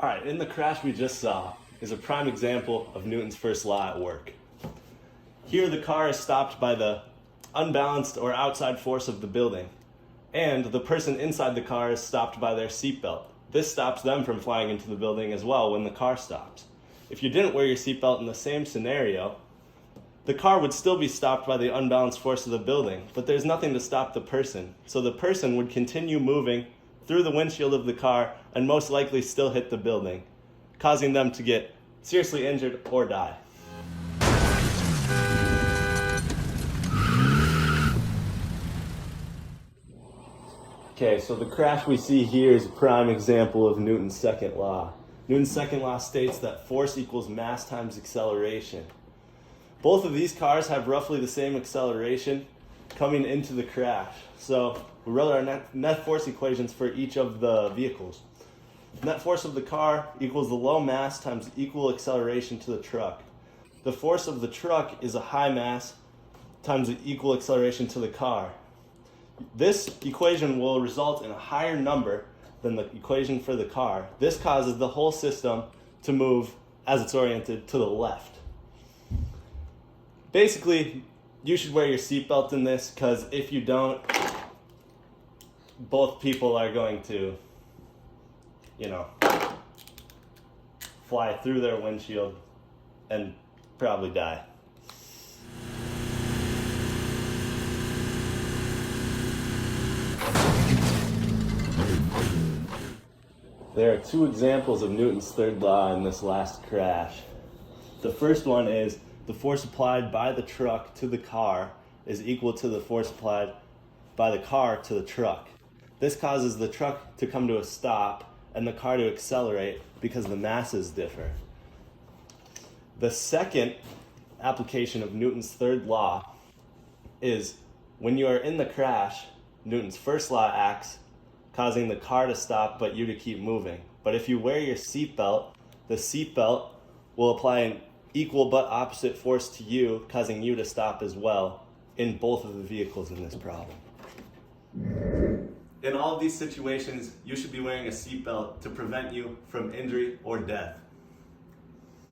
Alright, in the crash we just saw is a prime example of Newton's first law at work. Here the car is stopped by the unbalanced or outside force of the building, and the person inside the car is stopped by their seatbelt. This stops them from flying into the building as well when the car stops. If you didn't wear your seatbelt in the same scenario, the car would still be stopped by the unbalanced force of the building, but there's nothing to stop the person. So the person would continue moving through the windshield of the car and most likely still hit the building, causing them to get seriously injured or die. Okay, so the crash we see here is a prime example of Newton's second law. Newton's second law states that force equals mass times acceleration. Both of these cars have roughly the same acceleration coming into the crash. So we wrote our net force equations for each of the vehicles. Net force of the car equals the low mass times equal acceleration to the truck. The force of the truck is a high mass times the equal acceleration to the car. This equation will result in a higher number than the equation for the car. This causes the whole system to move as it's oriented to the left. Basically, you should wear your seatbelt in this, because if you don't, both people are going to, fly through their windshield and probably die. There are two examples of Newton's third law in this last crash. The first one is the force applied by the truck to the car is equal to the force applied by the car to the truck. This causes the truck to come to a stop and the car to accelerate because the masses differ. The second application of Newton's third law is when you are in the crash, Newton's first law acts, causing the car to stop but you to keep moving. But if you wear your seatbelt, the seatbelt will apply an equal but opposite force to you, causing you to stop as well in both of the vehicles in this problem. In all of these situations, you should be wearing a seatbelt to prevent you from injury or death.